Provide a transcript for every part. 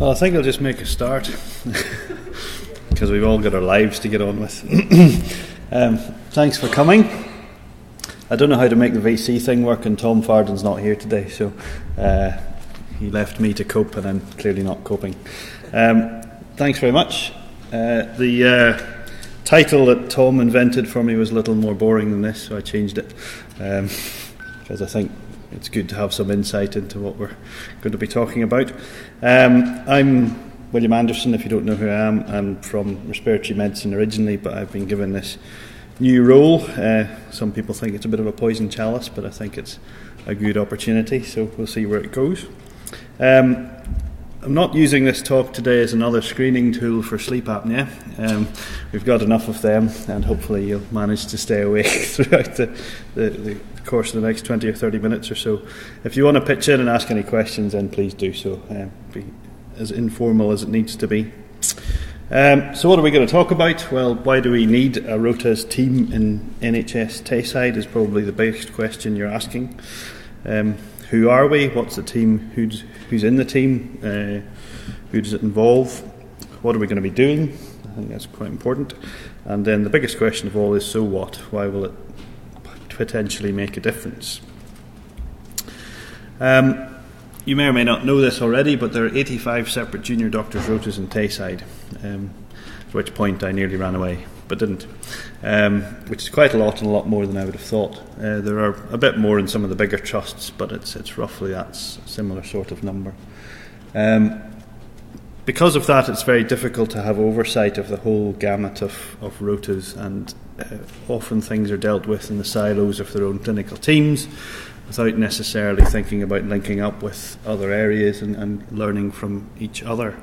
Well, I think I'll just make a start because we've all got our lives to get on with. Thanks for coming. I don't know how to make the VC thing work, and Tom Farden's not here today, so he left me to cope, and I'm clearly not coping. Thanks very much. The title that Tom invented for me was a little more boring than this, so I changed it because I think it's good to have some insight into what we're going to be talking about. I'm William Anderson, if you don't know who I am. I'm from respiratory medicine originally, but I've been given this new role. Some people think it's a bit of a poison chalice, but I think it's a good opportunity, so we'll see where it goes. I'm not using this talk today as another screening tool for sleep apnea. We've got enough of them, and hopefully you'll manage to stay awake throughout the course of the next 20 or 30 minutes or so. If you want to pitch in and ask any questions, then please do so. Be as informal as it needs to be. So what are we going to talk about? Well, why do we need a Rotas team in NHS Tayside is probably the biggest question you're asking. Who are we? What's the team? Who's in the team? Who does it involve? What are we going to be doing? I think that's quite important. And then the biggest question of all is, so what? Why will it potentially make a difference? You may or may not know this already, but there are 85 separate junior doctors' rotas in Tayside, at which point I nearly ran away, but didn't, which is quite a lot and a lot more than I would have thought. There are a bit more in some of the bigger trusts, but it's roughly that similar sort of number. Because of that, it's very difficult to have oversight of the whole gamut of rotas, and often things are dealt with in the silos of their own clinical teams without necessarily thinking about linking up with other areas and learning from each other.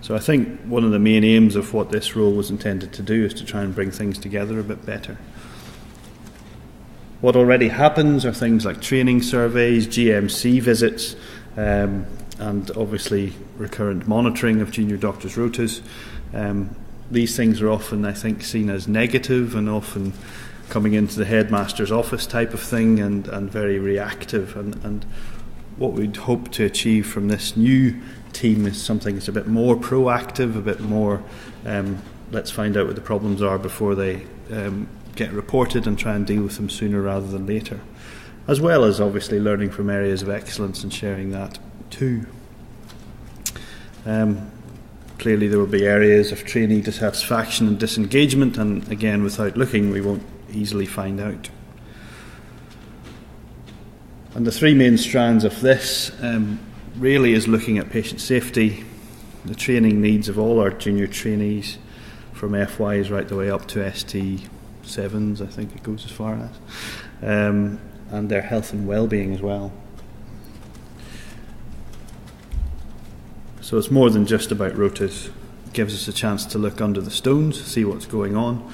So I think one of the main aims of what this role was intended to do is to try and bring things together a bit better. What already happens are things like training surveys, GMC visits, and obviously recurrent monitoring of junior doctors' rotas. These things are often, I think, seen as negative and often coming into the headmaster's office type of thing and very reactive. And what we'd hope to achieve from this new team is something that's a bit more proactive, a bit more let's find out what the problems are before they get reported and try and deal with them sooner rather than later, as well as obviously learning from areas of excellence and sharing that too. Clearly there will be areas of trainee dissatisfaction and disengagement, and again, without looking, we won't easily find out. And the three main strands of this really is looking at patient safety, the training needs of all our junior trainees, from FYs right the way up to ST7s, I think it goes as far as, and their health and wellbeing as well. So it's more than just about rotas. It gives us a chance to look under the stones, see what's going on,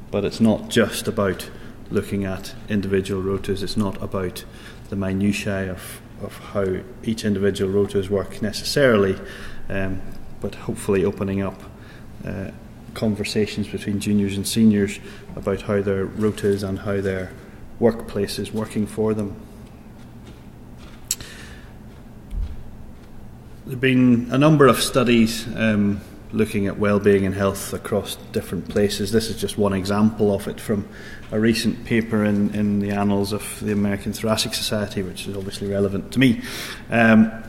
but it's not just about looking at individual rotas. It's not about the minutiae of how each individual rotas work necessarily, but hopefully opening up conversations between juniors and seniors about how their rotas and how their workplace is working for them. There have been a number of studies looking at wellbeing and health across different places. This is just one example of it from a recent paper in the Annals of the American Thoracic Society, which is obviously relevant to me. And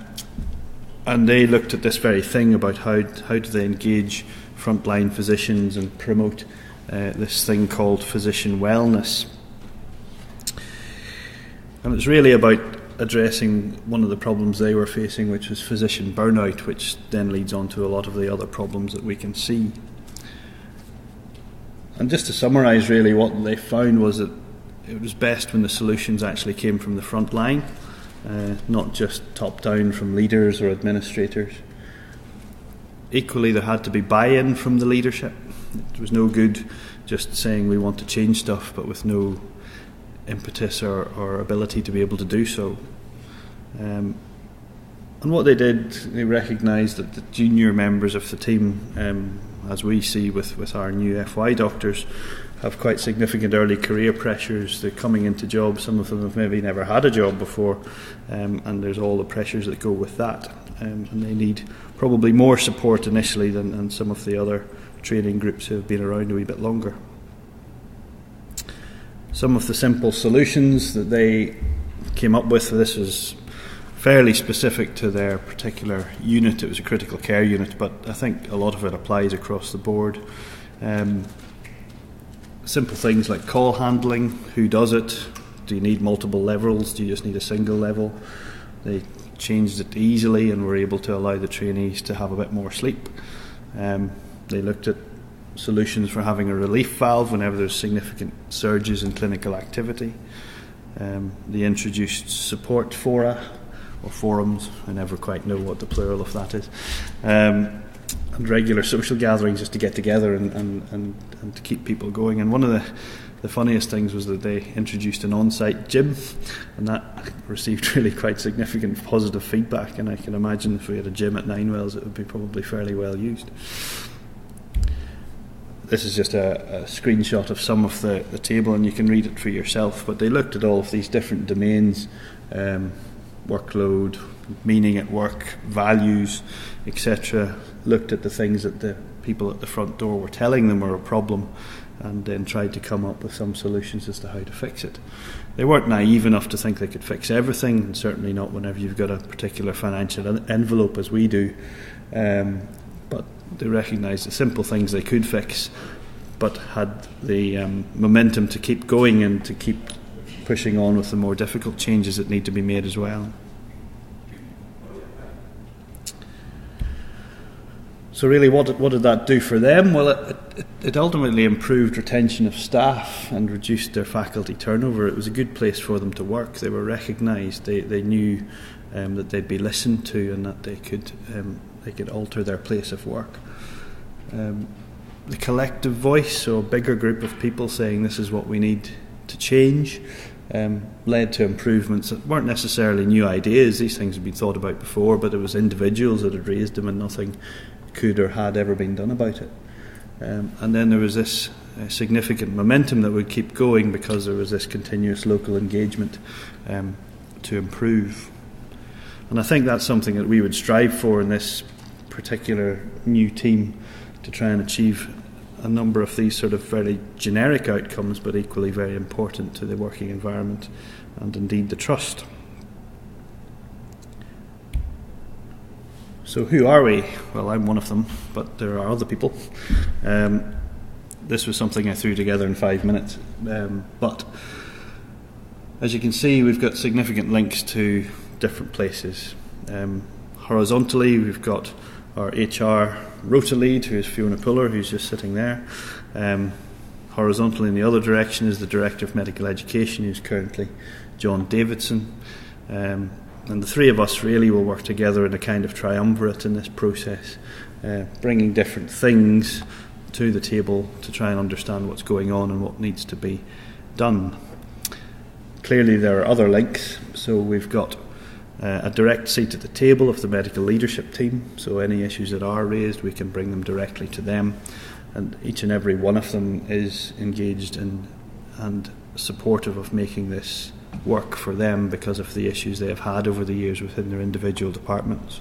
they looked at this very thing about how do they engage frontline physicians and promote this thing called physician wellness. And it's really about addressing one of the problems they were facing, which was physician burnout, which then leads on to a lot of the other problems that we can see. And just to summarise really, what they found was that it was best when the solutions actually came from the front line, not just top down from leaders or administrators. Equally, there had to be buy-in from the leadership. It was no good just saying we want to change stuff but with no impetus or ability to be able to do so. And what they did, they recognised that the junior members of the team, as we see with our new FY doctors, have quite significant early career pressures. They're coming into jobs, some of them have maybe never had a job before, and there's all the pressures that go with that. and they need probably more support initially than some of the other training groups who have been around a wee bit longer. Some of the simple solutions that they came up with, this was fairly specific to their particular unit. It was a critical care unit, but I think a lot of it applies across the board. Simple things like call handling, who does it, do you need multiple levels, do you just need a single level? They changed it easily and were able to allow the trainees to have a bit more sleep. They looked at solutions for having a relief valve whenever there's significant surges in clinical activity. They introduced support fora, or forums, I never quite know what the plural of that is, and regular social gatherings just to get together and to keep people going. And one of the funniest things was that they introduced an on-site gym, and that received really quite significant positive feedback, and I can imagine if we had a gym at Ninewells it would be probably fairly well used. This is just a screenshot of some of the table, and you can read it for yourself, but they looked at all of these different domains, workload, meaning at work, values, etc. Looked at the things that the people at the front door were telling them were a problem, and then tried to come up with some solutions as to how to fix it. They weren't naive enough to think they could fix everything, and certainly not whenever you've got a particular financial envelope as we do, but they recognised the simple things they could fix, but had the momentum to keep going and to keep pushing on with the more difficult changes that need to be made as well. So really, what did that do for them? Well, it ultimately improved retention of staff and reduced their faculty turnover. It was a good place for them to work. They were recognised. They knew that they'd be listened to, and that they could alter their place of work. The collective voice, so a bigger group of people saying this is what we need to change, led to improvements that weren't necessarily new ideas. These things had been thought about before, but it was individuals that had raised them, and nothing could or had ever been done about it. And then there was this significant momentum that would keep going because there was this continuous local engagement to improve. And I think that's something that we would strive for in this particular new team, to try and achieve a number of these sort of very generic outcomes, but equally very important to the working environment and indeed the trust. So who are we? Well, I'm one of them, but there are other people. This was something I threw together in 5 minutes, but as you can see, we've got significant links to different places. Horizontally, we've got our HR Rota lead, who is Fiona Puller, who's just sitting there. Horizontally in the other direction is the Director of Medical Education, who's currently John Davidson. And the three of us really will work together in a kind of triumvirate in this process, bringing different things to the table to try and understand what's going on and what needs to be done. Clearly there are other links, so we've got a direct seat at the table of the medical leadership team, so any issues that are raised we can bring them directly to them, and each and every one of them is engaged in and supportive of making this work for them because of the issues they have had over the years within their individual departments.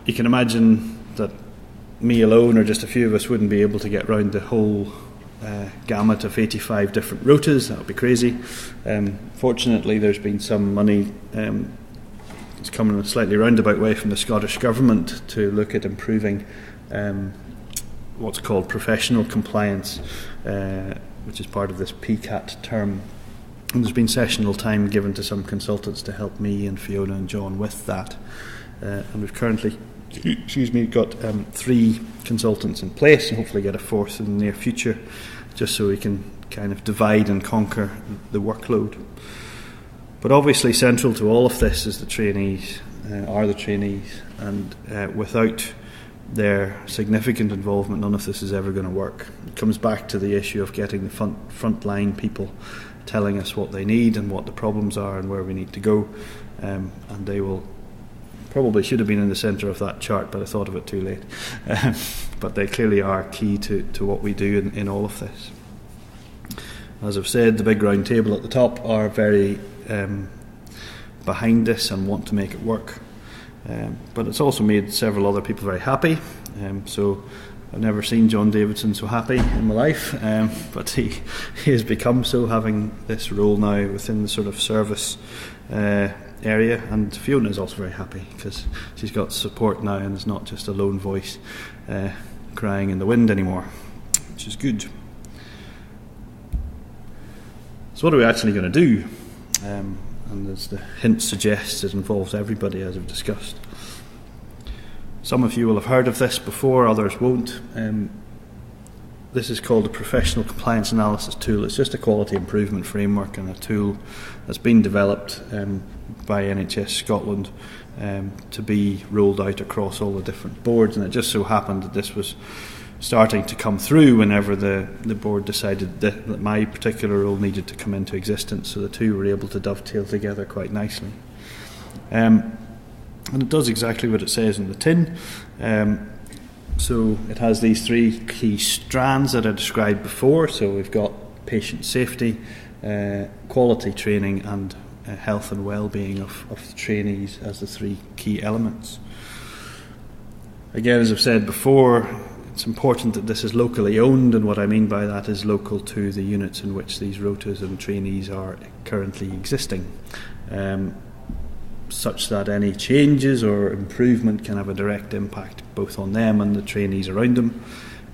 You can imagine that me alone or just a few of us wouldn't be able to get round the whole gamut of 85 different rotas. That would be crazy. Fortunately, there's been some money, it's coming in a slightly roundabout way from the Scottish Government to look at improving what's called professional compliance, which is part of this PCAT term. And there's been sessional time given to some consultants to help me and Fiona and John with that. And we've currently got 3 consultants in place, and hopefully get a 4th in the near future, just so we can kind of divide and conquer the workload. But obviously central to all of this is the trainees, and without their significant involvement, none of this is ever going to work. It comes back to the issue of getting the front line people telling us what they need and what the problems are and where we need to go, and they will probably should have been in the centre of that chart, but I thought of it too late. But they clearly are key to what we do in all of this. As I've said, the big round table at the top are very behind this and want to make it work. But it's also made several other people very happy. So I've never seen John Davidson so happy in my life, but he has become so, having this role now within the sort of service area. And Fiona is also very happy because she's got support now and is not just a lone voice crying in the wind anymore, which is good. So what are we actually going to do? And as the hint suggests, it involves everybody, as we've discussed. Some of you will have heard of this before, others won't. This is called a professional compliance analysis tool. It's just a quality improvement framework and a tool that's been developed by NHS Scotland to be rolled out across all the different boards. And it just so happened that this was starting to come through whenever the board decided that my particular role needed to come into existence, so the two were able to dovetail together quite nicely. And it does exactly what it says in the tin. So it has these three key strands that I described before. So we've got patient safety, quality training, and health and wellbeing of the trainees as the three key elements. Again, as I've said before, it's important that this is locally owned, and what I mean by that is local to the units in which these rotas and trainees are currently existing, such that any changes or improvement can have a direct impact both on them and the trainees around them.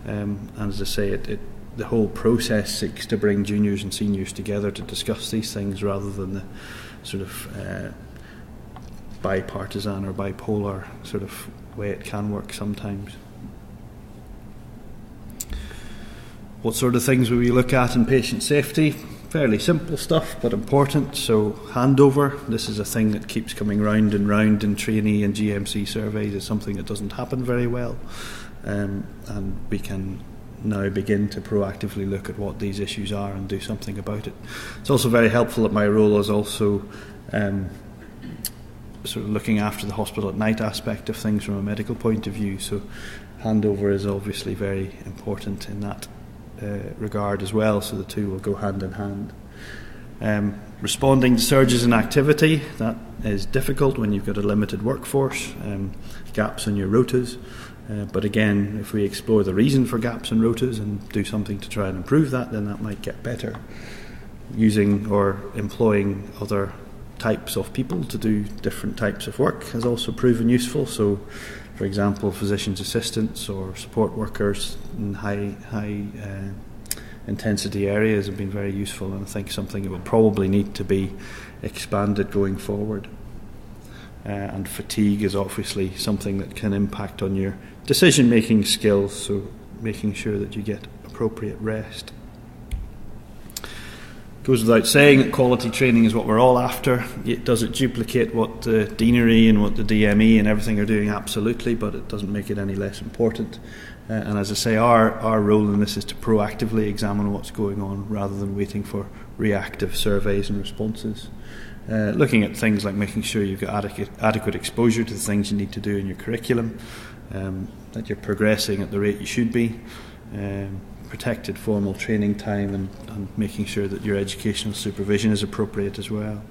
And as I say, the whole process seeks to bring juniors and seniors together to discuss these things rather than the sort of bipartisan or bipolar sort of way it can work sometimes. What sort of things will we look at in patient safety? Fairly simple stuff, but important. So handover, this is a thing that keeps coming round and round in trainee and GMC surveys. It's something that doesn't happen very well, and we can now begin to proactively look at what these issues are and do something about it. It's also very helpful that my role is also sort of looking after the hospital at night aspect of things from a medical point of view, so handover is obviously very important in that regard as well, so the two will go hand in hand. Responding to surges in activity, that is difficult when you've got a limited workforce, gaps in your rotas, but again, if we explore the reason for gaps in rotas and do something to try and improve that, then that might get better. Using or employing other types of people to do different types of work has also proven useful. So for example, physician's assistants or support workers in high intensity areas have been very useful, and I think something that will probably need to be expanded going forward. And fatigue is obviously something that can impact on your decision-making skills, so making sure that you get appropriate rest. Goes without saying that quality training is what we're all after. Does it duplicate what the deanery and what the DME and everything are doing? Absolutely, but it doesn't make it any less important. And as I say, our role in this is to proactively examine what's going on rather than waiting for reactive surveys and responses. Looking at things like making sure you've got adequate exposure to the things you need to do in your curriculum, that you're progressing at the rate you should be, protected formal training time, and making sure that your educational supervision is appropriate as well.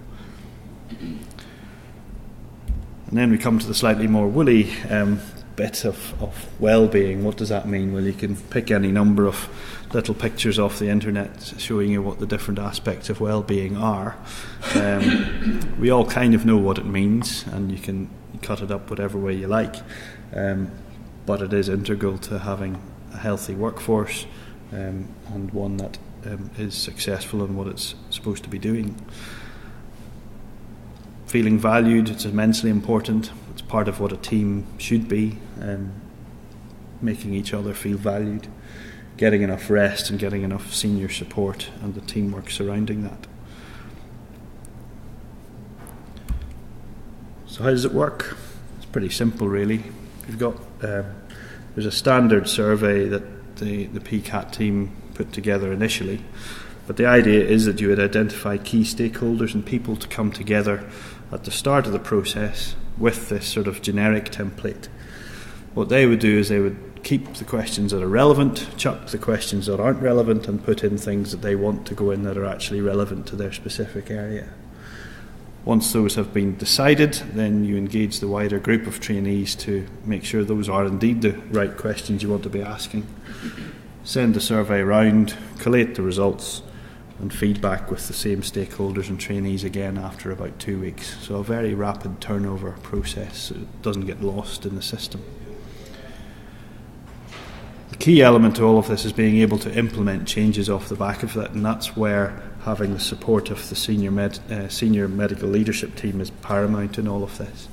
And then we come to the slightly more woolly bit of well-being. What does that mean? Well, you can pick any number of little pictures off the internet showing you what the different aspects of well-being are. We all kind of know what it means, and you can cut it up whatever way you like, but it is integral to having a healthy workforce, and one that is successful in what it's supposed to be doing. Feeling valued, it's immensely important. It's part of what a team should be, making each other feel valued, getting enough rest and getting enough senior support and the teamwork surrounding that. So how does it work? It's pretty simple really. You've got there's a standard survey that the PCAT team put together initially, but the idea is that you would identify key stakeholders and people to come together at the start of the process with this sort of generic template. What they would do is they would keep the questions that are relevant, chuck the questions that aren't relevant, and put in things that they want to go in that are actually relevant to their specific area. Once those have been decided, then you engage the wider group of trainees to make sure those are indeed the right questions you want to be asking. Send the survey round, collate the results, and feedback with the same stakeholders and trainees again after about 2 weeks. So a very rapid turnover process, so it doesn't get lost in the system. The key element to all of this is being able to implement changes off the back of that, and that's where having the support of the senior medical leadership team is paramount in all of this.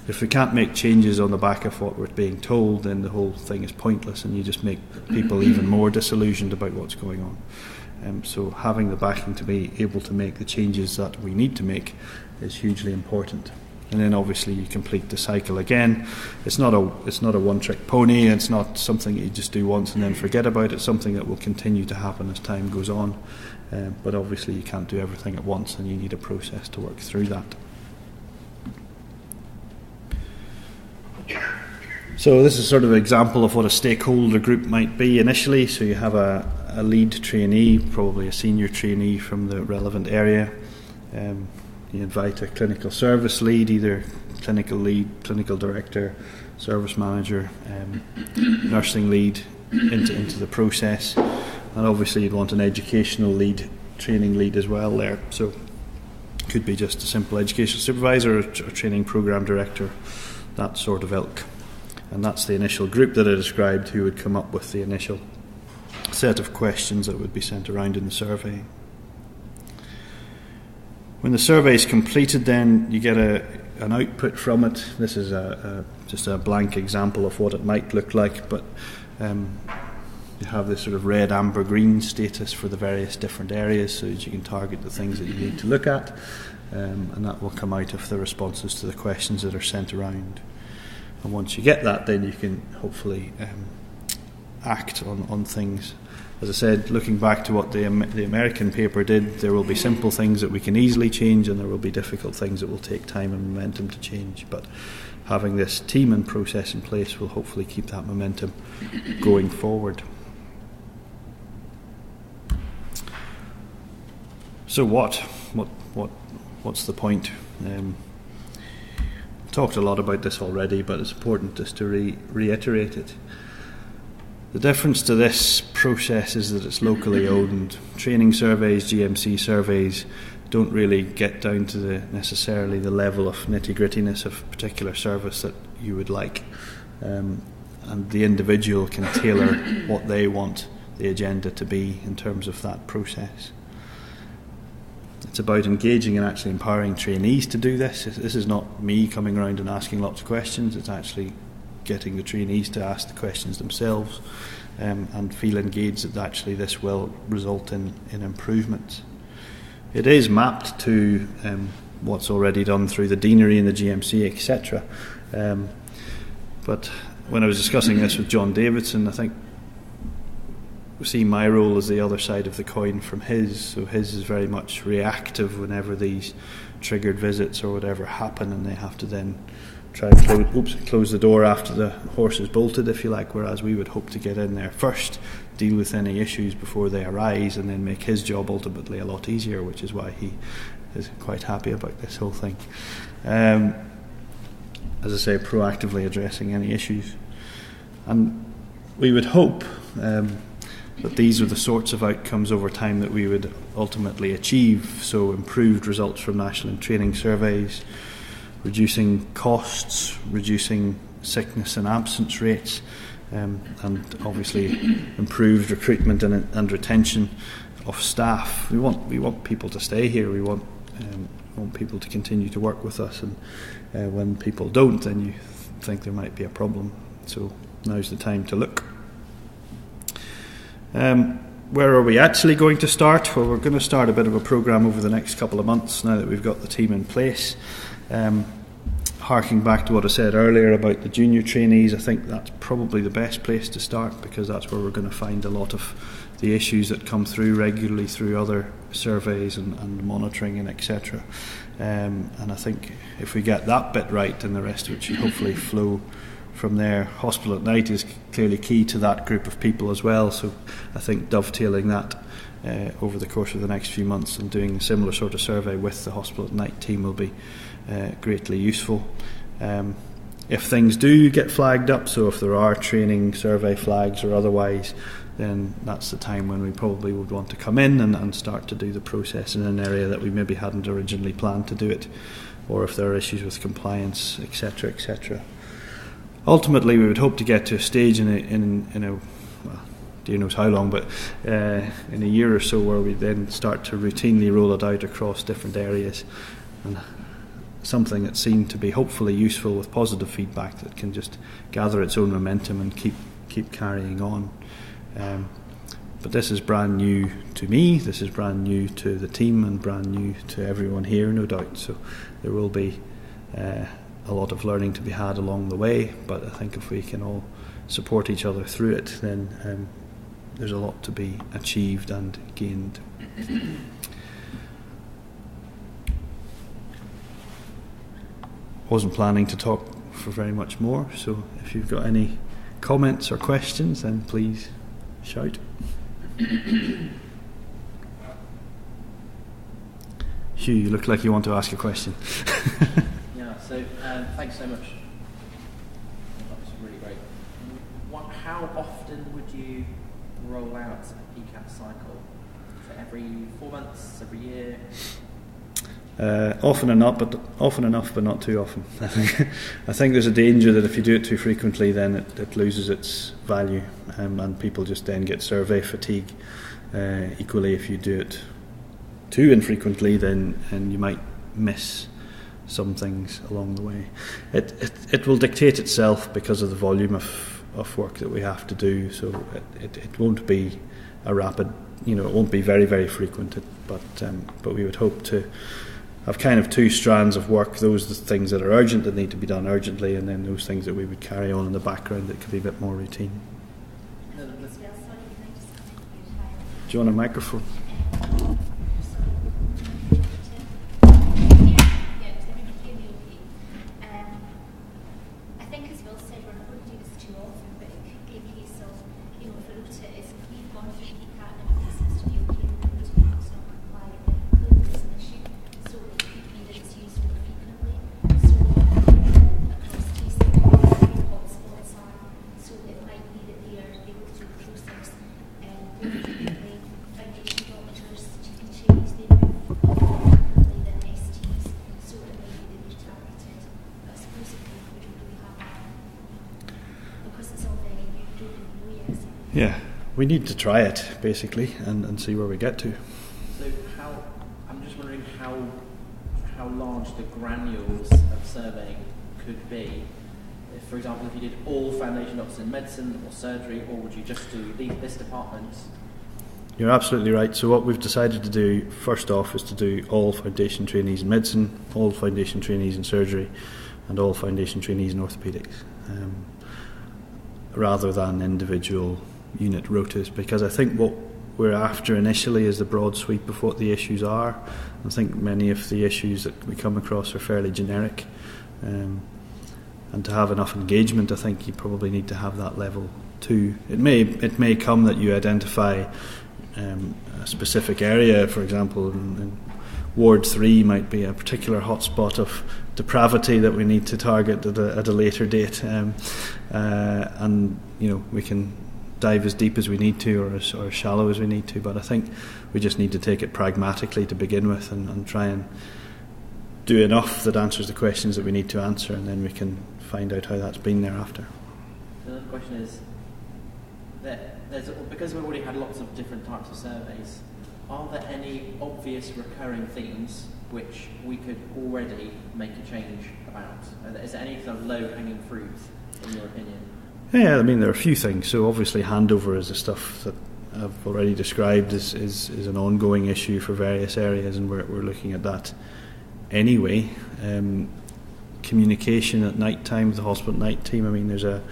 If we can't make changes on the back of what we're being told, then the whole thing is pointless and you just make people even more disillusioned about what's going on. So having the backing to be able to make the changes that we need to make is hugely important. And then obviously you complete the cycle again. It's not a one-trick pony. It's not something that you just do once and then forget about. It's something that will continue to happen as time goes on. But obviously you can't do everything at once, and you need a process to work through that. So this is sort of an example of what a stakeholder group might be initially. So you have a lead trainee, probably a senior trainee from the relevant area. You invite a clinical service lead, either clinical lead, clinical director, service manager, nursing lead into the process. And obviously you'd want an educational lead, training lead as well there. So it could be just a simple educational supervisor or a training program director, that sort of ilk. And that's the initial group that I described who would come up with the initial set of questions that would be sent around in the survey. When the survey is completed, then you get an output from it. This is just a blank example of what it might look like, but you have this sort of red, amber, green status for the various different areas so that you can target the things that you need to look at, and that will come out of the responses to the questions that are sent around. And once you get that, then you can hopefully act on things. As I said, looking back to what the American paper did, there will be simple things that we can easily change, and there will be difficult things that will take time and momentum to change. But having this team and process in place will hopefully keep that momentum going forward. So what's the point? Talked a lot about this already, but it's important just to reiterate it. The difference to this process is that it's locally owned. Training surveys, GMC surveys don't really get down to necessarily the level of nitty-grittiness of a particular service that you would like. And the individual can tailor what they want the agenda to be in terms of that process. It's about engaging and actually empowering trainees to do this. This is not me coming around and asking lots of questions. It's actually getting the trainees to ask the questions themselves and feel engaged that actually this will result in improvements. It is mapped to what's already done through the deanery and the GMC, etc. But when I was discussing this with John Davidson, I think we see my role as the other side of the coin from his. So his is very much reactive whenever these triggered visits or whatever happen, and they have to then try and close the door after the horse is bolted, if you like, whereas we would hope to get in there first, deal with any issues before they arise, and then make his job ultimately a lot easier, which is why he is quite happy about this whole thing. As I say, proactively addressing any issues. And we would hope that these are the sorts of outcomes over time that we would ultimately achieve, so improved results from national and training surveys, reducing costs, reducing sickness and absence rates, and obviously improved recruitment and retention of staff. We want people to stay here. We want people to continue to work with us, and when people don't, then you think there might be a problem. So now's the time to look. Where are we actually going to start? Well, we're going to start a bit of a programme over the next couple of months now that we've got the team in place. Harking back to what I said earlier about the junior trainees, I think that's probably the best place to start, because that's where we're going to find a lot of the issues that come through regularly through other surveys and monitoring and etc. And I think if we get that bit right, then the rest of it should hopefully flow from there. Hospital at night is clearly key to that group of people as well, so I think dovetailing that over the course of the next few months, and doing a similar sort of survey with the hospital at night team will be greatly useful. If things do get flagged up, so if there are training survey flags or otherwise, then that's the time when we probably would want to come in and start to do the process in an area that we maybe hadn't originally planned to do it, or if there are issues with compliance, etc., etc. Ultimately, we would hope to get to a stage in a well, dear knows how long, but in a year or so, where we then start to routinely roll it out across different areas, and something that seemed to be hopefully useful with positive feedback that can just gather its own momentum and keep carrying on. But this is brand new to me, this is brand new to the team, and brand new to everyone here, no doubt. So there will be a lot of learning to be had along the way, but I think if we can all support each other through it, then there's a lot to be achieved and gained. Wasn't planning to talk for very much more, so if you've got any comments or questions, then please shout. Hugh, you look like you want to ask a question. Yeah, so thanks so much. That was really great. How often would you roll out a PCAT cycle? Is it every 4 months, every year? Often enough, but not too often. I think there's a danger that if you do it too frequently, then it loses its value, and people just then get survey fatigue. Equally, if you do it too infrequently, then you might miss some things along the way. It will dictate itself because of the volume of work that we have to do. So it won't be a rapid, it won't be very, very frequent. But we would hope to have kind of two strands of work. Those are the things that are urgent, that need to be done urgently, and then those things that we would carry on in the background that could be a bit more routine. Do you want a microphone? I think, as Will said, we're not going to do this too often, but it could be a case of, if a Rota is, we've gone through PCAT and it seems to be okay, the Rota perhaps not compliant, clearly there's an issue, so it could be that it's used more frequently. So across TC, hotspots are, so it might be that they go through the process more frequently. Foundation doctors, GP trainees, they move more frequently than STs, so it might be that they're targeted. But I suppose if we don't really have that, because it's all very new years. Yeah, we need to try it basically and see where we get to. So I'm just wondering how large the granules of surveying could be. If, for example, if you did all foundation doctors in medicine or surgery, or would you just do this department? You're absolutely right. So what we've decided to do first off is to do all foundation trainees in medicine, all foundation trainees in surgery, and all foundation trainees in orthopaedics, rather than individual unit rotas, because I think what we're after initially is the broad sweep of what the issues are. I think many of the issues that we come across are fairly generic, and to have enough engagement, I think you probably need to have that level too. It may come that you identify a specific area. For example, in Ward 3 might be a particular hotspot of depravity that we need to target at a later date, and we can dive as deep as we need to, or as shallow as we need to. But I think we just need to take it pragmatically to begin with, and try and do enough that answers the questions that we need to answer, and then we can find out how that's been thereafter. The other question is because we've already had lots of different types of surveys, are there any obvious recurring themes which we could already make a change about? Is there any sort of low-hanging fruit, in your opinion? Yeah, I mean, there are a few things. So obviously handover is the stuff that I've already described is an ongoing issue for various areas, and we're looking at that anyway. Communication at night time with the hospital night team. I mean, there's an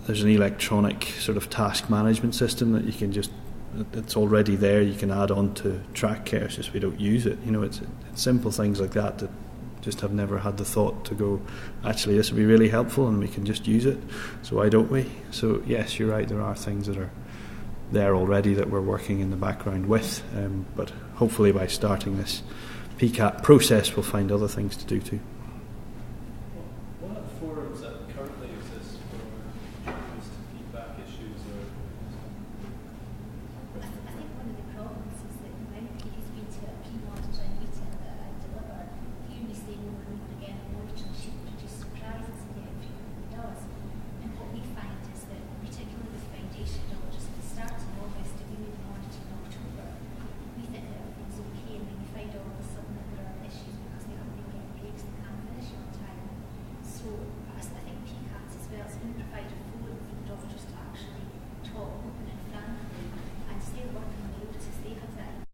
electronic sort of task management system that you can it's already there. You can add on to track care. It's just we don't use it. It's simple things like that just have never had the thought to go, actually this would be really helpful and we can just use it, so why don't we? So yes, you're right, there are things that are there already that we're working in the background with, but hopefully by starting this PCAT process we'll find other things to do too. What are the forums that currently exist for changes to feedback issues? I think one of the problems is that when you've been to a pre-monitoring meeting that I deliver, you may say over and over again, monitoring should produce surprises, and yet it frequently does. And what we find is that, particularly with foundation knowledge, at the start of August, if we move monitor in October, we think that everything's okay, and then you find all of a sudden that there are issues because they haven't been getting breaks, they can't finish on time. So I think PCATs as well, it's going to provide a forum for doctors to actually talk open and frankly and say working